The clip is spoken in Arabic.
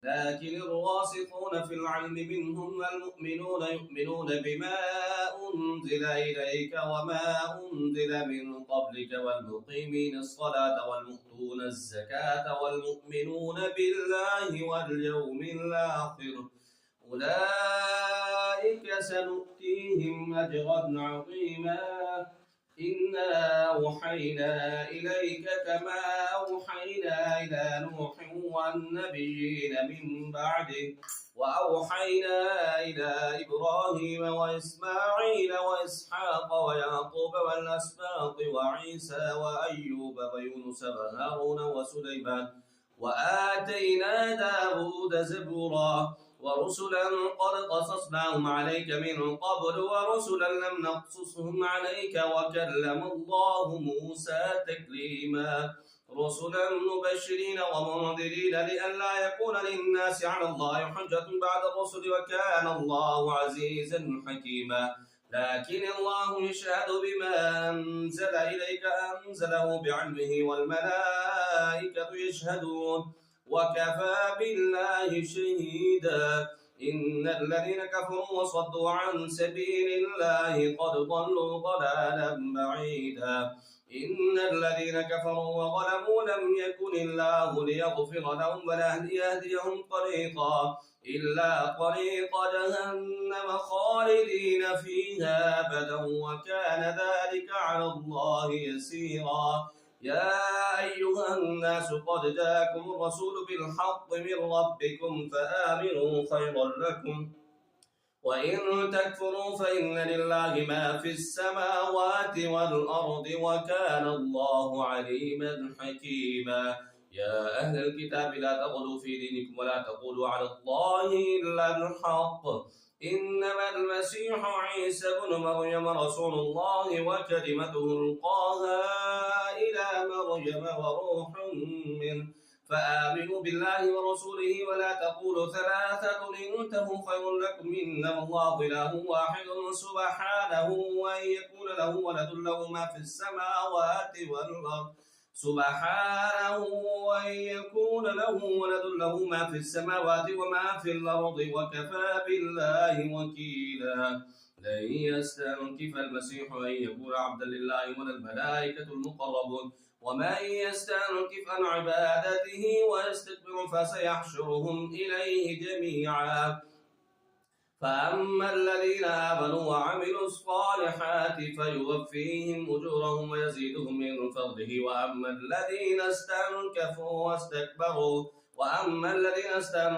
لكن الراسخون في العلم منهم والمؤمنون يؤمنون بما أنزل إليك وما أنزل من قبلك والمقيمين الصلاة والمؤتون الزكاة والمؤمنون بالله واليوم الآخر أولئك سنؤتيهم أجرا عظيما إنا أوحينا إليك كما أوحينا إلى نوح والنبيين من بعده وأوحينا إلى إبراهيم وإسماعيل وإسحاق ويعقوب والأسباط وعيسى وأيوب ويونس وهارون وسليمان وآتينا داود زبورا ورسلا قد قصصناهم عليك من قبل ورسلا لم نقصصهم عليك وكلم الله موسى تكليما رسلا مبشرين ومنذرين لئلا يكون للناس على الله حجة بعد الرسل وكان الله عزيزا حكيما لكن الله يشهد بما أنزل إليك أنزله بعلمه والملائكة يشهدون وكفى بالله شهيدا إن الذين كفروا وصدوا عن سبيل الله قد ضلوا ضلالا بعيدا إن الذين كفروا وظلموا لم يكن الله ليغفر لهم ولا ليهديهم طريقا إلا طريق جهنم خالدين فيها أبدا وكان ذلك على الله يسيرا يا أيها الناس قد جاءكم الرسول بالحق من ربكم فآمنوا خيرا لكم وإن تكفروا فإن لله ما في السماوات والأرض وكان الله عليما حكيما يا أهل الكتاب لا تغلوا في دينكم ولا تقولوا على الله إلا الحق إنما المسيح عيسى بن مريم رسول الله وكلمته ألقاها إلى مريم وروح منه فآمنوا بالله ورسوله ولا تقولوا ثلاثة انتهوا خير لكم إنما الله إله واحد سبحانه وأن يكون له ولد له ما في السماوات والأرض سبحانه وأن يكون له ولد له ما في السماوات وما في الأرض وكفى بالله وكيلا لن يستنكف المسيح أن يكون عبدا لله ولا الملائكة المقربون ومن يستنكف عن عبادته ويستكبر فسيحشرهم إليه جميعا فأما الذين آمنوا وعملوا الصالحات فيوفيهم أجورهم ويزيدهم من فضله وأما الذين استنكفوا واستكبروا